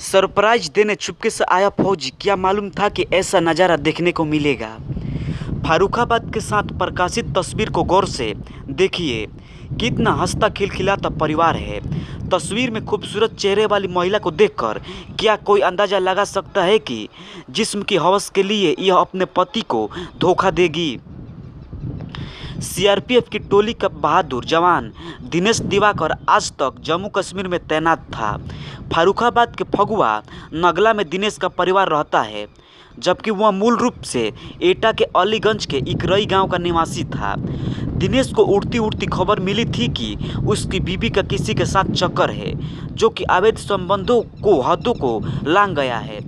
Surprise देने चुपके से आया फौजी, क्या मालूम था कि ऐसा नज़ारा देखने को मिलेगा। फारुखाबाद के साथ प्रकाशित तस्वीर को गौर से देखिए, कितना हंसता खिलखिलाता परिवार है। तस्वीर में खूबसूरत चेहरे वाली महिला को देखकर क्या कोई अंदाज़ा लगा सकता है कि जिस्म की हवस के लिए यह अपने पति को धोखा देगी। सीआरपीएफ की टोली का बहादुर जवान दिनेश दिवाकर आज तक जम्मू कश्मीर में तैनात था। फारुखाबाद के फगुआ नगला में दिनेश का परिवार रहता है, जबकि वह मूल रूप से एटा के अलीगंज के इकरई गांव का निवासी था। दिनेश को उड़ती उड़ती खबर मिली थी कि उसकी बीवी का किसी के साथ चक्कर है, जो कि अवैध संबंधों को हदों को लांघ गया है।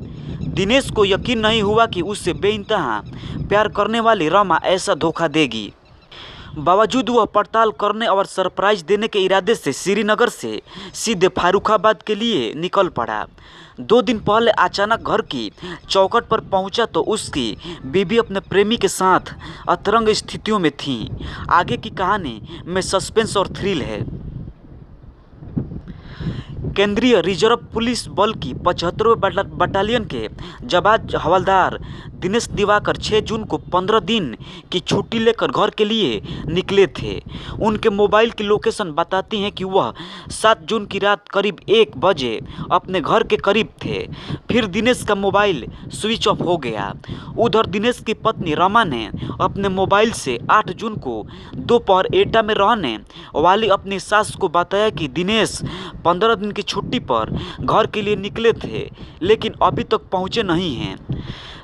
दिनेश को यकीन नहीं हुआ कि उससे बेइंतहा प्यार करने वाली रमा ऐसा धोखा देगी। बावजूद वह पड़ताल करने और सरप्राइज देने के इरादे से श्रीनगर से सीधे फारुखाबाद के लिए निकल पड़ा। 2 दिन पहले अचानक घर की चौखट पर पहुंचा तो उसकी बीवी अपने प्रेमी के साथ अतरंग स्थितियों में थी। आगे की कहानी में सस्पेंस और थ्रिल है। केंद्रीय रिजर्व पुलिस बल की 75वें बटालियन के जाबाज हवलदार दिनेश दिवाकर 6 जून को 15 दिन की छुट्टी लेकर घर के लिए निकले थे। उनके मोबाइल की लोकेशन बताती है कि वह 7 जून की रात करीब 1 बजे अपने घर के करीब थे। फिर दिनेश का मोबाइल स्विच ऑफ हो गया। उधर दिनेश की पत्नी रमा ने अपने मोबाइल से 8 जून को दोपहर एटा में रहने वाली अपनी सास को बताया कि दिनेश 15 दिन की छुट्टी पर घर के लिए निकले थे, लेकिन अभी तक पहुंचे नहीं हैं।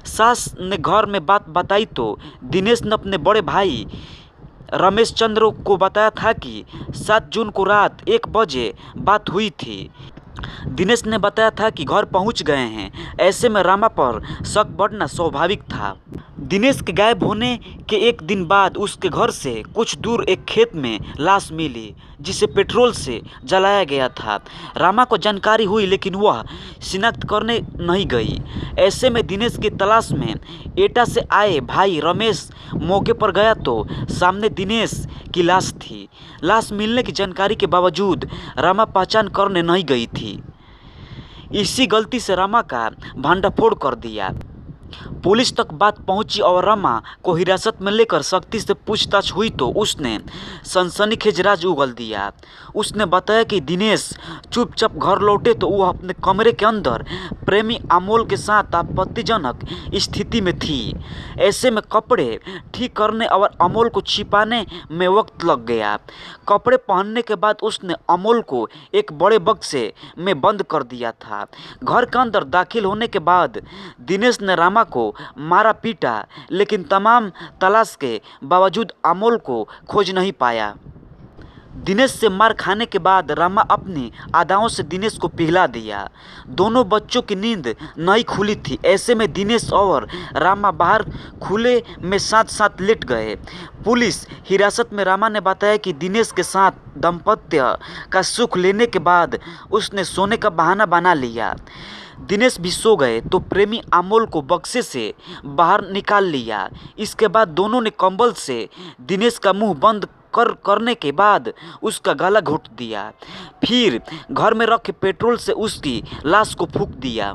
सास ने घर में बात बताई तो दिनेश ने अपने बड़े भाई रमेश चंद्र को बताया था कि 7 जून को रात 1 बजे बात हुई थी। दिनेश ने बताया था कि घर पहुंच गए हैं। ऐसे में रमा पर शक बढ़ना स्वाभाविक था। दिनेश के गायब होने के 1 दिन बाद उसके घर से कुछ दूर एक खेत में लाश मिली, जिसे पेट्रोल से जलाया गया था। रमा को जानकारी हुई, लेकिन वह शिनाख्त करने नहीं गई। ऐसे में दिनेश की तलाश में एटा से आए भाई रमेश मौके पर गया तो सामने दिनेश की लाश थी। लाश मिलने की जानकारी के बावजूद रमा पहचान करने नहीं गई थी। इसी गलती से रमा का भंडाफोड़ कर दिया। पुलिस तक बात पहुंची और रमा को हिरासत में लेकर सख्ती से पूछताछ हुई तो उसने सनसनीखेज राज उगल दिया। उसने बताया कि दिनेश चुपचाप घर लौटे तो वह अपने कमरे के अंदर प्रेमी अमोल के साथ आपत्तिजनक स्थिति में थी। ऐसे में कपड़े ठीक करने और अमोल को छिपाने में वक्त लग गया। कपड़े पहनने के बाद उसने अमोल को एक बड़े बक्से में बंद कर दिया था। घर के अंदर दाखिल होने के बाद दिनेश ने रमा को मारा पीटा, लेकिन तमाम तलाश के बावजूद अमोल को खोज नहीं पाया। दिनेश से मार खाने के बाद रमा अपनी अदाओं से दिनेश को पिघला दिया। दोनों बच्चों की नींद नहीं खुली थी। ऐसे में दिनेश और रमा बाहर खुले में साथ साथ लेट गए। पुलिस हिरासत में रमा ने बताया कि दिनेश के साथ दाम्पत्य का सुख लेने के बाद उसने सोने का बहाना बना लिया। दिनेश भी सो गए तो प्रेमी अमोल को बक्से से बाहर निकाल लिया। इसके बाद दोनों ने कंबल से दिनेश का मुंह बंद करने के बाद उसका गला घोंट दिया। फिर घर में रखे पेट्रोल से उसकी लाश को फूंक दिया।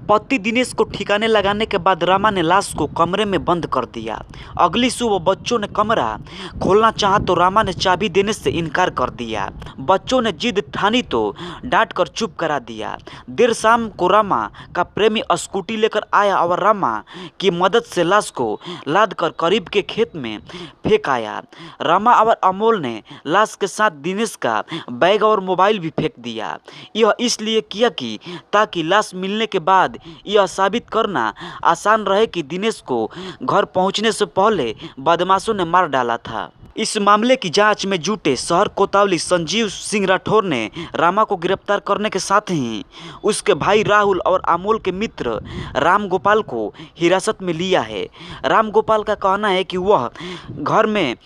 पति दिनेश को ठिकाने लगाने के बाद रमा ने लाश को कमरे में बंद कर दिया। अगली सुबह बच्चों ने कमरा खोलना चाहा तो रमा ने चाबी देने से इनकार कर दिया। बच्चों ने जिद ठानी तो डांट कर चुप करा दिया। देर शाम को रमा का प्रेमी स्कूटी लेकर आया और रमा की मदद से लाश को लाद कर करीब के खेत में फेंक आया। रमा और अमोल ने लाश के साथ दिनेश का बैग और मोबाइल भी फेंक दिया। यह इसलिए किया कि ताकि लाश मिलने के बाद यह साबित करना आसान रहे कि दिनेश को घर पहुंचने से पहले बदमाशों ने मार डाला था। इस मामले की जांच में जुटे शहर कोतवाली संजीव सिंह राठौर ने रामा को गिरफ्तार करने के साथ ही उसके भाई राहुल और अमोल के मित्र राम गोपाल को हिरासत में लिया है। राम गोपाल का कहना है कि वह घर में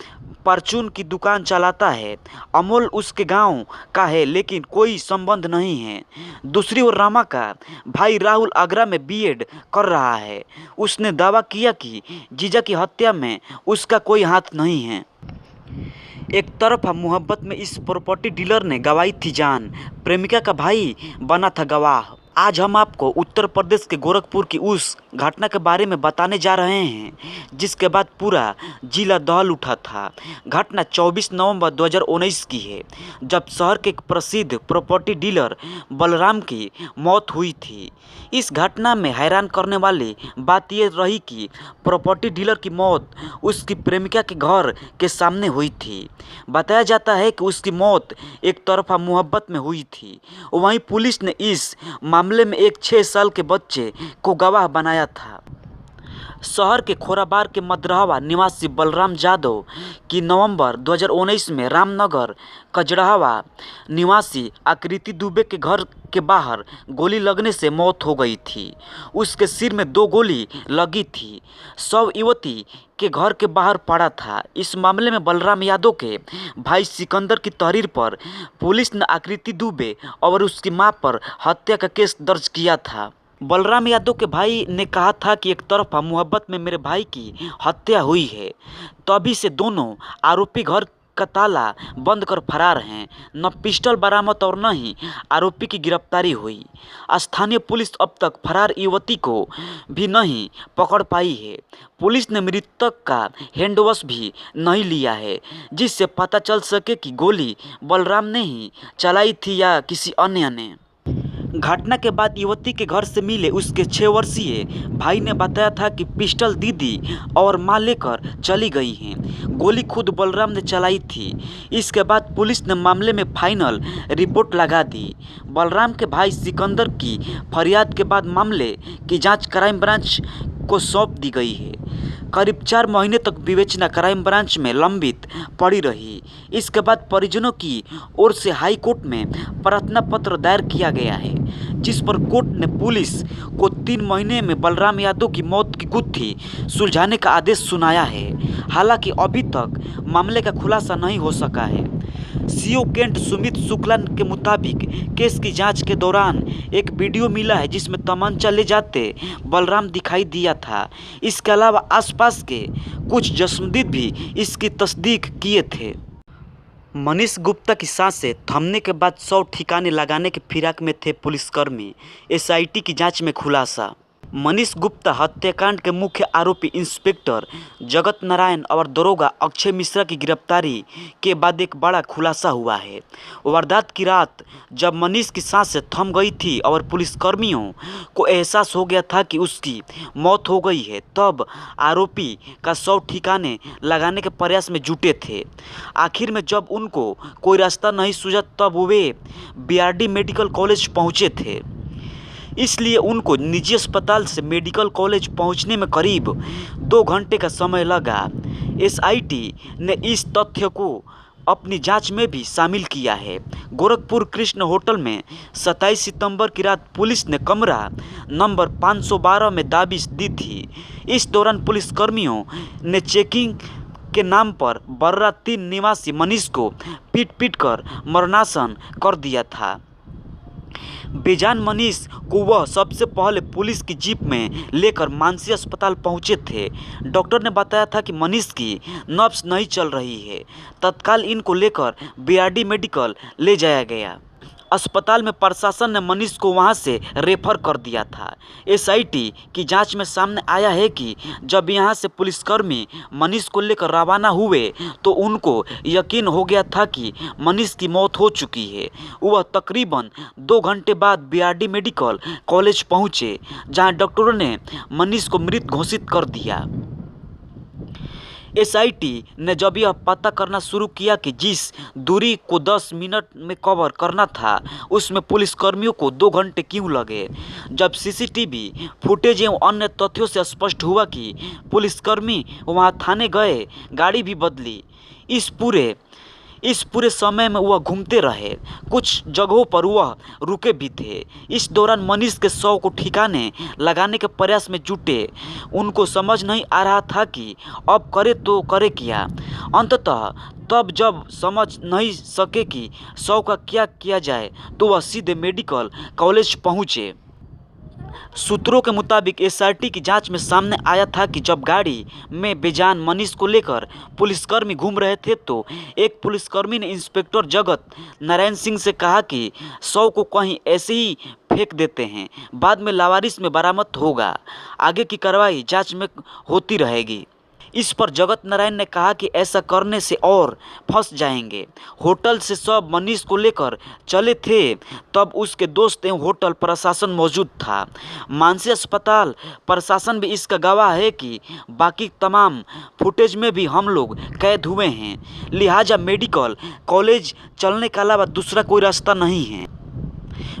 परचून की दुकान चलाता है। अमोल उसके गांव का है, लेकिन कोई संबंध नहीं है। दूसरी ओर रामा का भाई राहुल आगरा में बीएड कर रहा है। उसने दावा किया कि जीजा की हत्या में उसका कोई हाथ नहीं है। एक तरफा मोहब्बत में इस प्रॉपर्टी डीलर ने गंवाई थी जान, प्रेमिका का भाई बना था गवाह। आज हम आपको उत्तर प्रदेश के गोरखपुर की उस घटना के बारे में बताने जा रहे हैं जिसके बाद पूरा जिला दहल उठा था। घटना 24 नवंबर 2019 की है, जब शहर के एक प्रसिद्ध प्रॉपर्टी डीलर बलराम की मौत हुई थी। इस घटना में हैरान करने वाली बात यह रही कि प्रॉपर्टी डीलर की मौत उसकी प्रेमिका के घर के सामने हुई थी। बताया जाता है कि उसकी मौत एक तरफा मोहब्बत में हुई थी। वहीं पुलिस ने इस मामले में एक 6 साल के बच्चे को गवाह बनाया था। शहर के खोराबार के मदरहवा निवासी बलराम यादव की नवंबर 2019 में रामनगर कजड़हवा निवासी आकृति दुबे के घर के बाहर गोली लगने से मौत हो गई थी। उसके सिर में 2 गोली लगी थी। शव युवती के घर के बाहर पड़ा था। इस मामले में बलराम यादव के भाई सिकंदर की तहरीर पर पुलिस ने आकृति दुबे और उसकी मां पर हत्या का केस दर्ज किया था। बलराम यादव के भाई ने कहा था कि एक तरफा मोहब्बत में मेरे भाई की हत्या हुई है, तभी से दोनों आरोपी घर का ताला बंद कर फरार हैं। न पिस्टल बरामद और न ही आरोपी की गिरफ्तारी हुई। स्थानीय पुलिस अब तक फरार युवती को भी नहीं पकड़ पाई है। पुलिस ने मृतक का हैंडवॉश भी नहीं लिया है, जिससे पता चल सके कि गोली बलराम ने ही चलाई थी या किसी अन्य ने। घटना के बाद युवती के घर से मिले उसके 6 वर्षीय भाई ने बताया था कि पिस्टल दीदी और मां लेकर चली गई हैं। गोली खुद बलराम ने चलाई थी। इसके बाद पुलिस ने मामले में फाइनल रिपोर्ट लगा दी। बलराम के भाई सिकंदर की फरियाद के बाद मामले की जांच क्राइम ब्रांच को सौंप दी गई है। करीब 4 महीने तक विवेचना क्राइम ब्रांच में लंबित पड़ी रही। इसके बाद परिजनों की ओर से हाई कोर्ट में प्रार्थना पत्र दायर किया गया है, जिस पर कोर्ट ने पुलिस को 3 महीने में बलराम यादव की मौत की गुत्थी सुलझाने का आदेश सुनाया है। हालांकि अभी तक मामले का खुलासा नहीं हो सका है। सीओ कैंट सुमित शुक्ला के मुताबिक केस की जांच के दौरान एक वीडियो मिला है जिसमें तमंचा ले जाते बलराम दिखाई दिया था। इसके अलावा आसपास के कुछ जस्मदीद भी इसकी तस्दीक किए थे। मनीष गुप्ता की सांसें थमने के बाद 100 ठिकाने लगाने के फिराक में थे पुलिसकर्मी। एसआईटी की जांच में खुलासा। मनीष गुप्ता हत्याकांड के मुख्य आरोपी इंस्पेक्टर जगत नारायण और दरोगा अक्षय मिश्रा की गिरफ्तारी के बाद एक बड़ा खुलासा हुआ है। वारदात की रात जब मनीष की सांसें थम गई थी और पुलिसकर्मियों को एहसास हो गया था कि उसकी मौत हो गई है, तब आरोपी का 100 ठिकाने लगाने के प्रयास में जुटे थे। आखिर में जब उनको कोई रास्ता नहीं सूझा तब वे बीआरडी मेडिकल कॉलेज पहुँचे थे। इसलिए उनको निजी अस्पताल से मेडिकल कॉलेज पहुंचने में करीब 2 घंटे का समय लगा। एसआईटी ने इस तथ्य को अपनी जांच में भी शामिल किया है। गोरखपुर कृष्ण होटल में 27 सितंबर की रात पुलिस ने कमरा नंबर 512 में दाबिश दी थी। इस दौरान पुलिसकर्मियों ने चेकिंग के नाम पर बर्रा 3 निवासी मनीष को पीट कर मरणासन कर दिया था। बेजान मनीष को वह सबसे पहले पुलिस की जीप में लेकर मानसी अस्पताल पहुंचे थे। डॉक्टर ने बताया था कि मनीष की नब्ज नहीं चल रही है। तत्काल इनको लेकर बीआरडी मेडिकल ले जाया गया। अस्पताल में प्रशासन ने मनीष को वहां से रेफर कर दिया था। एसआईटी की जांच में सामने आया है कि जब यहां से पुलिसकर्मी मनीष को लेकर रवाना हुए तो उनको यकीन हो गया था कि मनीष की मौत हो चुकी है। वह तकरीबन 2 घंटे बाद बीआरडी मेडिकल कॉलेज पहुंचे, जहां डॉक्टरों ने मनीष को मृत घोषित कर दिया। एसआईटी ने जब यह पता करना शुरू किया कि जिस दूरी को 10 मिनट में कवर करना था उसमें पुलिसकर्मियों को 2 घंटे क्यों लगे, जब सीसीटीवी फुटेज एवं अन्य तथ्यों से स्पष्ट हुआ कि पुलिसकर्मी वहां थाने गए, गाड़ी भी बदली। इस पूरे समय में वह घूमते रहे। कुछ जगहों पर वह रुके भी थे। इस दौरान मनीष के शव को ठिकाने लगाने के प्रयास में जुटे। उनको समझ नहीं आ रहा था कि अब करे तो करे क्या। अंततः तब जब समझ नहीं सके कि शव का क्या किया जाए तो वह सीधे मेडिकल कॉलेज पहुँचे। सूत्रों के मुताबिक एसआईटी की जांच में सामने आया था कि जब गाड़ी में बेजान मनीष को लेकर पुलिसकर्मी घूम रहे थे तो एक पुलिसकर्मी ने इंस्पेक्टर जगत नारायण सिंह से कहा कि शव को कहीं ऐसे ही फेंक देते हैं, बाद में लावारिस में बरामद होगा। आगे की कार्रवाई जांच में होती रहेगी। इस पर जगत नारायण ने कहा कि ऐसा करने से और फंस जाएंगे। होटल से सब मनीष को लेकर चले थे, तब उसके दोस्त एवं होटल प्रशासन मौजूद था। मानसी अस्पताल प्रशासन भी इसका गवाह है कि बाकी तमाम फुटेज में भी हम लोग कैद हुए हैं, लिहाजा मेडिकल कॉलेज चलने के अलावा दूसरा कोई रास्ता नहीं है।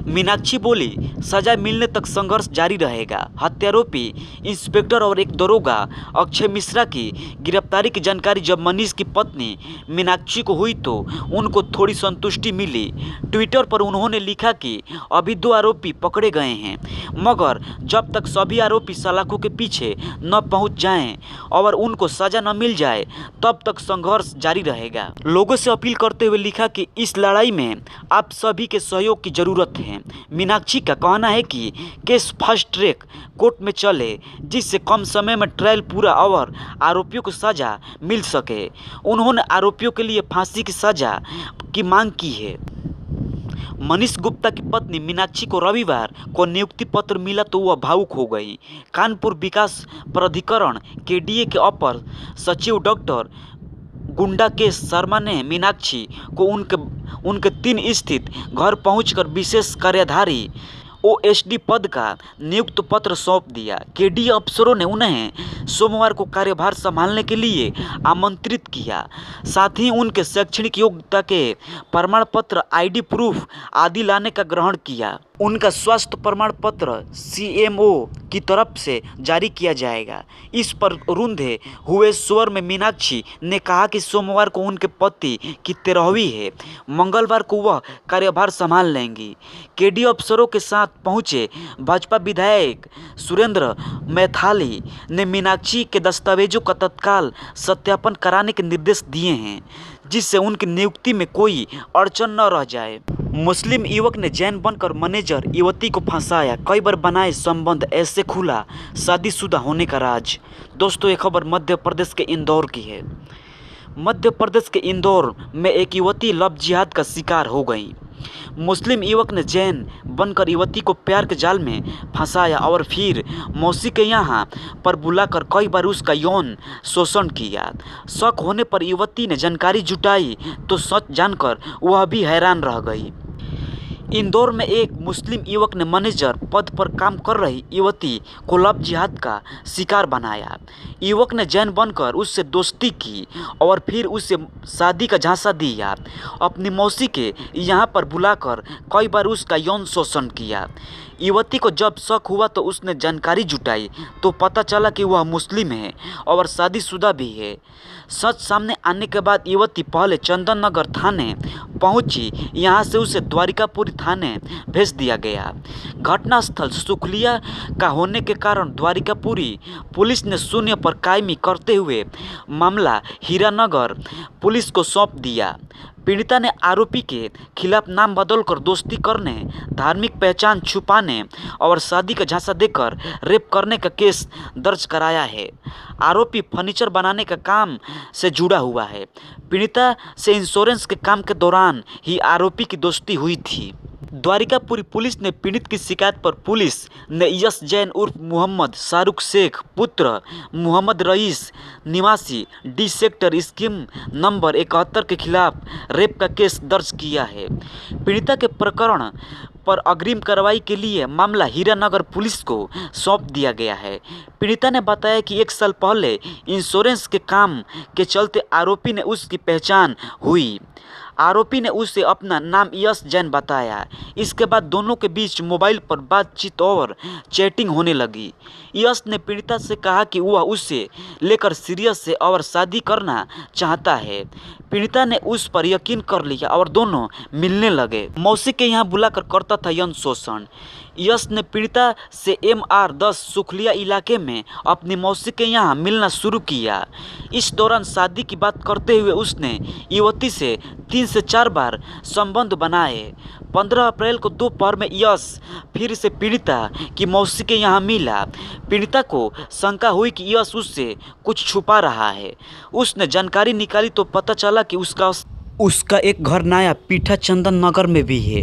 मीनाक्षी बोली, सजा मिलने तक संघर्ष जारी रहेगा। हत्यारोपी इंस्पेक्टर और एक दरोगा अक्षय मिश्रा की गिरफ्तारी की जानकारी जब मनीष की पत्नी मीनाक्षी को हुई तो उनको थोड़ी संतुष्टि मिली। ट्विटर पर उन्होंने लिखा कि अभी 2 आरोपी पकड़े गए हैं, मगर जब तक सभी आरोपी सलाखों के पीछे न पहुंच जाएं और उनको सजा न मिल जाए तब तक संघर्ष जारी रहेगा। लोगों से अपील करते हुए लिखा कि इस लड़ाई में आप सभी के सहयोग की जरूरत है। मीनाक्षी का कहना है कि केस फास्ट ट्रैक कोर्ट में चले, जिससे कम समय में ट्रायल पूरा और आरोपियों को सजा मिल सके। उन्होंने आरोपियों के लिए फांसी की सजा की मांग की है। मनीष गुप्ता की पत्नी मीनाक्षी को रविवार को नियुक्ति पत्र मिला तो वह भावुक हो गई। कानपुर विकास प्राधिकरण केडीए के अपर सचिव डॉक्टर गुंडा के शर्मा ने मीनाक्षी को उनके 3 स्थित घर पहुंचकर विशेष कार्यधारी ओएसडी पद का नियुक्त पत्र सौंप दिया। केडीए अफसरों ने उन्हें सोमवार को कार्यभार संभालने के लिए आमंत्रित किया, साथ ही उनके शैक्षणिक योग्यता के प्रमाण पत्र, आईडी प्रूफ आदि लाने का ग्रहण किया। उनका स्वास्थ्य प्रमाण पत्र सीएमओ की तरफ से जारी किया जाएगा। इस पर रुंधे हुए स्वर में मीनाक्षी ने कहा कि सोमवार को उनके पति की 13वीं है, मंगलवार को वह कार्यभार संभाल लेंगी। केडीए अफसरों के साथ पहुंचे भाजपा विधायक सुरेंद्र मैथाली ने मीनाक्षी के दस्तावेजों का तत्काल सत्यापन कराने के निर्देश दिए हैं, जिससे उनकी नियुक्ति में कोई अड़चन न रह जाए। मुस्लिम युवक ने जैन बनकर मैनेजर युवती को फंसाया, कई बार बनाए संबंध, ऐसे खुला शादीशुदा होने का राज। दोस्तों, ये खबर मध्य प्रदेश के इंदौर की है। मध्य प्रदेश के इंदौर में एक युवती लव जिहाद का शिकार हो गई। मुस्लिम युवक ने जैन बनकर युवती को प्यार के जाल में फंसाया और फिर मौसी के यहाँ पर बुलाकर कई बार उसका यौन शोषण किया। शक होने पर युवती ने जानकारी जुटाई तो सच जानकर वह भी हैरान रह गई। इंदौर में एक मुस्लिम युवक ने मैनेजर पद पर काम कर रही युवती को लव जिहाद का शिकार बनाया। युवक ने जैन बनकर उससे दोस्ती की और फिर उसे शादी का झांसा दिया। अपनी मौसी के यहाँ पर बुलाकर कई बार उसका यौन शोषण किया। युवती को जब शक हुआ तो उसने जानकारी जुटाई तो पता चला कि वह मुस्लिम है और शादीशुदा भी है। सच सामने आने के बाद युवती पहले चंदन नगर थाने पहुंची, यहां से उसे द्वारिकापुरी थाने भेज दिया गया। घटनास्थल सुखलिया का होने के कारण द्वारिकापुरी पुलिस ने शून्य पर कायमी करते हुए मामला हीरानगर पुलिस को सौंप दिया। पीड़िता ने आरोपी के खिलाफ नाम बदलकर दोस्ती करने, धार्मिक पहचान छुपाने और शादी का झांसा देकर रेप करने का केस दर्ज कराया है। आरोपी फर्नीचर बनाने का काम से जुड़ा हुआ है। पीड़िता से इंश्योरेंस के काम के दौरान ही आरोपी की दोस्ती हुई थी। द्वारिकापुरी पुलिस ने पीड़ित की शिकायत पर पुलिस ने यश जैन उर्फ मोहम्मद शाहरुख शेख पुत्र मोहम्मद रईस निवासी डी सेक्टर स्कीम नंबर 71 के खिलाफ रेप का केस दर्ज किया है। पीड़िता के प्रकरण पर अग्रिम कार्रवाई के लिए मामला हीरानगर पुलिस को सौंप दिया गया है। पीड़िता ने बताया कि 1 साल पहले इंश्योरेंस के काम के चलते आरोपी ने उसकी पहचान हुई। आरोपी ने उसे अपना नाम यश जैन बताया। इसके बाद दोनों के बीच मोबाइल पर बातचीत और चैटिंग होने लगी। यश ने पीड़िता से कहा कि वह उसे लेकर सीरियस है और शादी करना चाहता है। पीड़िता ने उस पर यकीन कर लिया और दोनों मिलने लगे। मौसी के यहाँ बुलाकर करता था यौन शोषण। यश ने पीड़िता से MR10 सुखलिया इलाके में अपनी मौसी के यहाँ मिलना शुरू किया। इस दौरान शादी की बात करते हुए उसने युवती से 3 से 4 बार संबंध बनाए। 15 अप्रैल को दोपहर में यश फिर से पीड़िता की मौसी के यहाँ मिला। पीड़िता को शंका हुई कि यश उससे कुछ छुपा रहा है। उसने जानकारी निकाली तो पता चला कि उसका उसका एक घर नया पीठा चंदन नगर में भी है।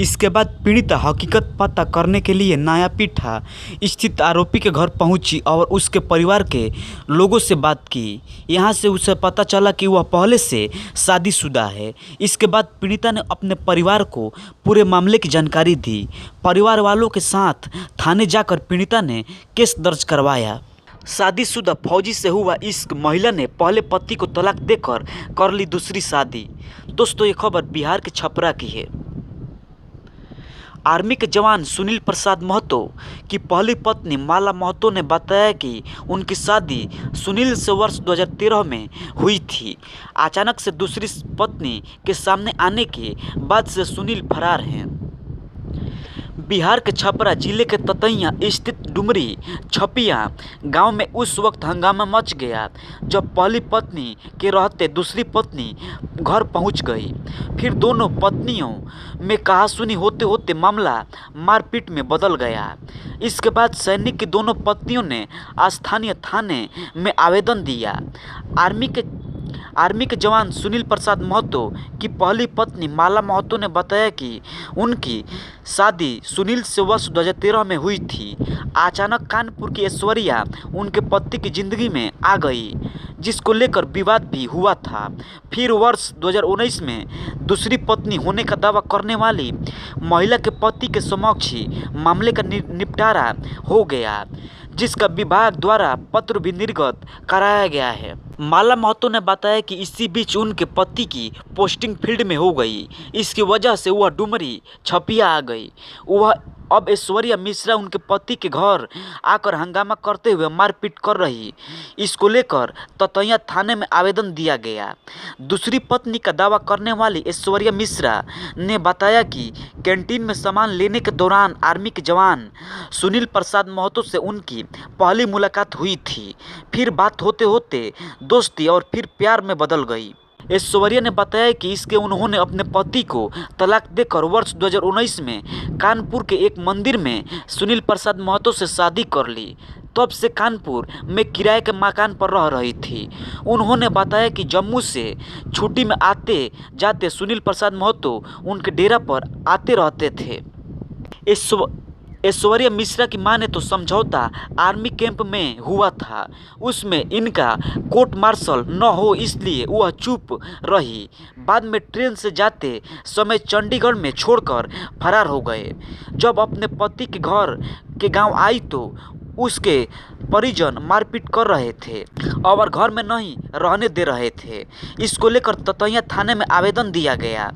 इसके बाद पीड़िता हकीकत पता करने के लिए नया पीठा स्थित आरोपी के घर पहुंची और उसके परिवार के लोगों से बात की। यहां से उसे पता चला कि वह पहले से शादीशुदा है। इसके बाद पीड़िता ने अपने परिवार को पूरे मामले की जानकारी दी। परिवार वालों के साथ थाने जाकर पीड़िता ने केस दर्ज करवाया। शादीशुदा फौजी से हुआ इश्क, महिला ने पहले पति को तलाक देकर कर ली दूसरी शादी। दोस्तों, ये खबर बिहार के छपरा की है। आर्मी के जवान सुनील प्रसाद महतो की पहली पत्नी माला महतो ने बताया कि उनकी शादी सुनील से वर्ष 2013 में हुई थी। अचानक से दूसरी पत्नी के सामने आने के बाद से सुनील फरार हैं। बिहार के छपरा जिले के ततैया स्थित डुमरी छपिया गांव में उस वक्त हंगामा मच गया जब पहली पत्नी के रहते दूसरी पत्नी घर पहुंच गई। फिर दोनों पत्नियों में कहासुनी होते होते मामला मारपीट में बदल गया। इसके बाद सैनिक की दोनों पत्नियों ने स्थानीय थाने में आवेदन दिया। आर्मी के जवान सुनील प्रसाद महतो की पहली पत्नी माला महतो ने बताया कि उनकी शादी सुनील से वर्ष 2013 में हुई थी। अचानक कानपुर की ऐश्वर्या उनके पति की जिंदगी में आ गई, जिसको लेकर विवाद भी हुआ था। फिर वर्ष 2019 में दूसरी पत्नी होने का दावा करने वाली महिला के पति के समक्ष ही मामले का निपटारा हो गया, जिसका विभाग द्वारा पत्र भी निर्गत कराया गया है। माला महतो ने बताया कि इसी बीच उनके पति की पोस्टिंग फील्ड में हो गई। इसकी वजह से वह डुमरी छपिया आ गई। वह अब ऐश्वर्या मिश्रा उनके पति के घर आकर हंगामा करते हुए मारपीट कर रही। इसको लेकर ततैया थाने में आवेदन दिया गया। दूसरी पत्नी का दावा करने वाली ऐश्वर्या मिश्रा ने बताया कि कैंटीन में सामान लेने के दौरान आर्मी के जवान सुनील प्रसाद महतो से उनकी पहली मुलाकात हुई थी। फिर बात होते होते दोस्ती और फिर प्यार में बदल गई। ऐश्वर्या ने बताया कि इसके उन्होंने अपने पति को तलाक देकर वर्ष 2019 में कानपुर के एक मंदिर में सुनील प्रसाद महतो से शादी कर ली। तब से कानपुर में किराए के मकान पर रह रही थी। उन्होंने बताया कि जम्मू से छुट्टी में आते जाते सुनील प्रसाद महतो उनके डेरा पर आते रहते थे। ऐश्वर्या मिश्रा की माने तो समझौता आर्मी कैंप में हुआ था। उसमें इनका कोर्ट मार्शल न हो इसलिए वह चुप रही। बाद में ट्रेन से जाते समय चंडीगढ़ में छोड़कर फरार हो गए। जब अपने पति के घर के गांव आई तो उसके परिजन मारपीट कर रहे थे और घर में नहीं रहने दे रहे थे। इसको लेकर ततैया थाने में आवेदन दिया गया।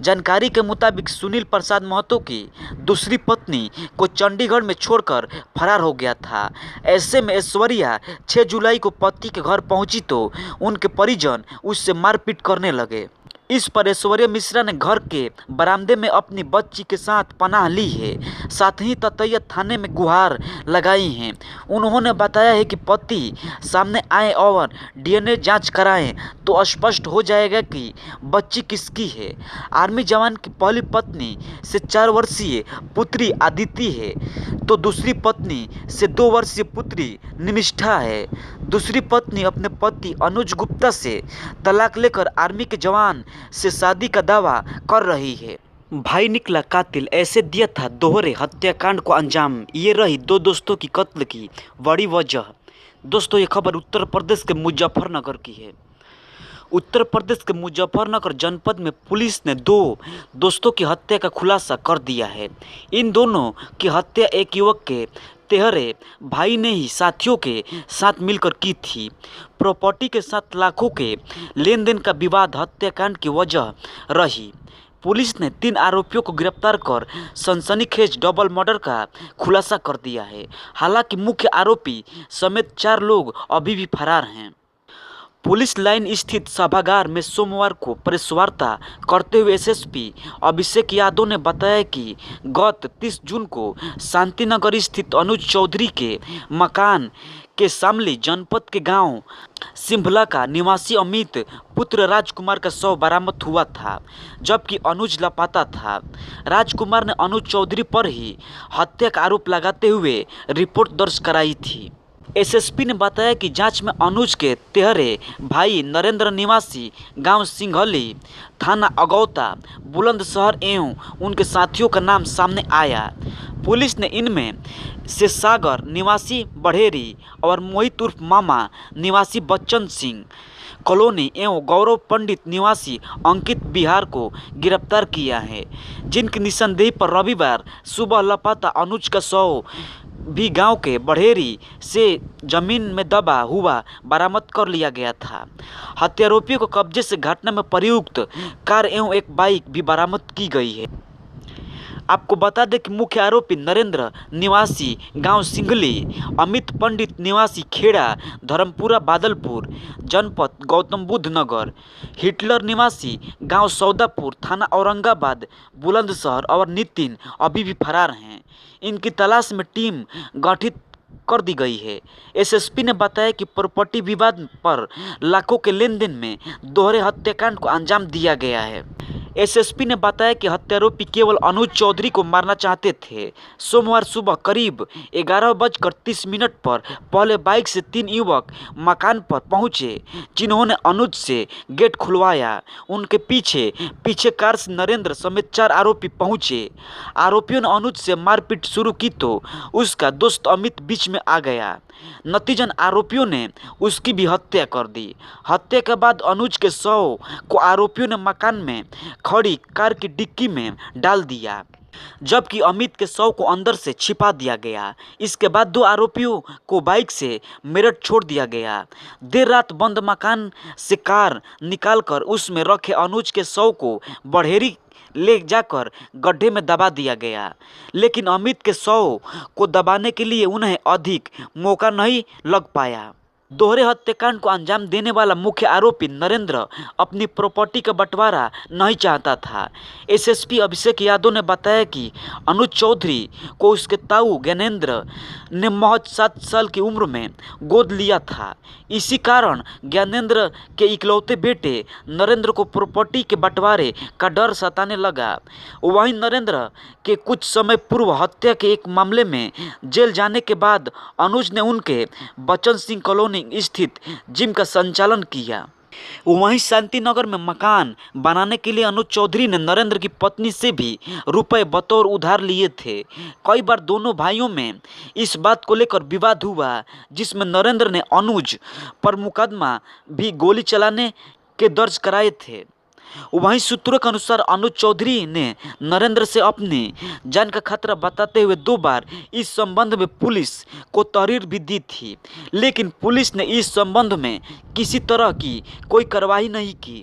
जानकारी के मुताबिक सुनील प्रसाद महतो की दूसरी पत्नी को चंडीगढ़ में छोड़कर फरार हो गया था। ऐसे में ऐश्वर्या 6 जुलाई को पति के घर पहुंची तो उनके परिजन उससे मारपीट करने लगे। इस पर ऐश्वर्या मिश्रा ने घर के बरामदे में अपनी बच्ची के साथ पनाह ली है। साथ ही ततैया थाने में गुहार लगाई हैं। उन्होंने बताया है कि पति सामने आए और डीएनए जांच कराएं तो स्पष्ट हो जाएगा कि बच्ची किसकी है। आर्मी जवान की पहली पत्नी से 4 वर्षीय पुत्री आदिति है तो दूसरी पत्नी से 2 वर्षीय पुत्री निमिष्ठा है। दूसरी पत्नी अपने पति अनुज गुप्ता से तलाक लेकर आर्मी के जवान से शादी का दावा कर रही है। भाई निकला कातिल, ऐसे दिया था दोहरे हत्याकांड को अंजाम। ये रही 2 दोस्तों की कत्ल की बड़ी वजह। दोस्तों, ये खबर उत्तर प्रदेश के मुजफ्फरनगर की है। उत्तर प्रदेश के मुजफ्फरनगर जनपद में पुलिस ने 2 दोस्तों की हत्या का खुलासा कर दिया है। इन दोनों की हत्या एक युवक के तेहरे भाई ने ही साथियों के साथ मिलकर की थी। प्रॉपर्टी के साथ लाखों के लेन देन का विवाद हत्याकांड की वजह रही। पुलिस ने 3 आरोपियों को गिरफ्तार कर सनसनीखेज डबल मर्डर का खुलासा कर दिया है। हालांकि मुख्य आरोपी समेत 4 लोग अभी भी फरार हैं। पुलिस लाइन स्थित सभागार में सोमवार को प्रेस वार्ता करते हुए एसएसपी अभिषेक यादव ने बताया कि गत 30 जून को शांतिनगर स्थित अनुज चौधरी के मकान के शामली जनपद के गांव सिंभला का निवासी अमित पुत्र राजकुमार का शव बरामद हुआ था, जबकि अनुज लापता था। राजकुमार ने अनुज चौधरी पर ही हत्या का आरोप लगाते हुए रिपोर्ट दर्ज कराई थी। एसएसपी ने बताया कि जांच में अनुज के तेहरे भाई नरेंद्र निवासी गांव सिंघली, थाना अगौता, बुलंदशहर एवं उनके साथियों का नाम सामने आया। पुलिस ने इनमें से सागर निवासी बढ़ेरी और मोहित उर्फ मामा निवासी बच्चन सिंह कॉलोनी एवं गौरव पंडित निवासी अंकित बिहार को गिरफ्तार किया है, जिनकी निशानदेही पर रविवार सुबह लापता अनुज का शव भी गांव के बढ़ेरी से जमीन में दबा हुआ बरामद कर लिया गया था। हत्यारोपियों को कब्जे से घटना में प्रयुक्त कार एवं एक बाइक भी बरामद की गई है। आपको बता दें कि मुख्य आरोपी नरेंद्र निवासी गांव सिंघली, अमित पंडित निवासी खेड़ा धर्मपुरा बादलपुर जनपद गौतम बुद्ध नगर, हिटलर निवासी गांव सौदापुर थाना औरंगाबाद बुलंदशहर और नितिन अभी भी फरार हैं। इनकी तलाश में टीम गठित कर दी गई है। एसएसपी ने बताया कि प्रॉपर्टी विवाद पर लाखों के लेन देन में दोहरे हत्याकांड को अंजाम दिया गया है। एसएसपी ने बताया कि हत्यारोपी केवल अनुज चौधरी को मारना चाहते थे। सोमवार सुबह करीब 11:30 पर पहले बाइक से 3 युवक मकान पर पहुंचे, जिन्होंने अनुज से गेट खुलवाया। उनके पीछे कार से नरेंद्र समेत 4 आरोपी पहुंचे। आरोपियों ने अनुज से मारपीट शुरू की तो उसका दोस्त अमित बीच में आ गया। नतीजन आरोपियों ने उसकी भी हत्या कर दी। हत्या के बाद अनुज के शव को आरोपियों ने मकान में खड़ी कार की डिक्की में डाल दिया, जबकि अमित के शव को अंदर से छिपा दिया गया। इसके बाद 2 आरोपियों को बाइक से मेरठ छोड़ दिया गया। देर रात बंद मकान से कार निकालकर उसमें रखे अनुज के शव को बढ़ेरी ले जाकर गड्ढे में दबा दिया गया, लेकिन अमित के शव को दबाने के लिए उन्हें अधिक मौका नहीं लग पाया। दोहरे हत्याकांड को अंजाम देने वाला मुख्य आरोपी नरेंद्र अपनी प्रॉपर्टी का बंटवारा नहीं चाहता था। एसएसपी अभिषेक यादव ने बताया कि अनुज चौधरी को उसके ताऊ ज्ञानेंद्र ने महज 7 साल की उम्र में गोद लिया था। इसी कारण ज्ञानेंद्र के इकलौते बेटे नरेंद्र को प्रॉपर्टी के बंटवारे का डर सताने लगा। वहीं नरेंद्र के कुछ समय पूर्व हत्या के एक मामले में जेल जाने के बाद अनुज ने उनके बच्चन सिंह कॉलोनी स्थित जिम का संचालन किया। वहीं शांति नगर में मकान बनाने के लिए अनुज चौधरी ने नरेंद्र की पत्नी से भी रुपए बतौर उधार लिए थे। कई बार दोनों भाइयों में इस बात को लेकर विवाद हुआ, जिसमें नरेंद्र ने अनुज पर मुकदमा भी गोली चलाने के दर्ज कराए थे। वहीं सूत्रों के अनुसार अनुज चौधरी ने नरेंद्र से अपनी जान का खतरा बताते हुए 2 बार इस संबंध में पुलिस को तहरीर भी दी थी, लेकिन पुलिस ने इस संबंध में किसी तरह की कोई कार्रवाई नहीं की।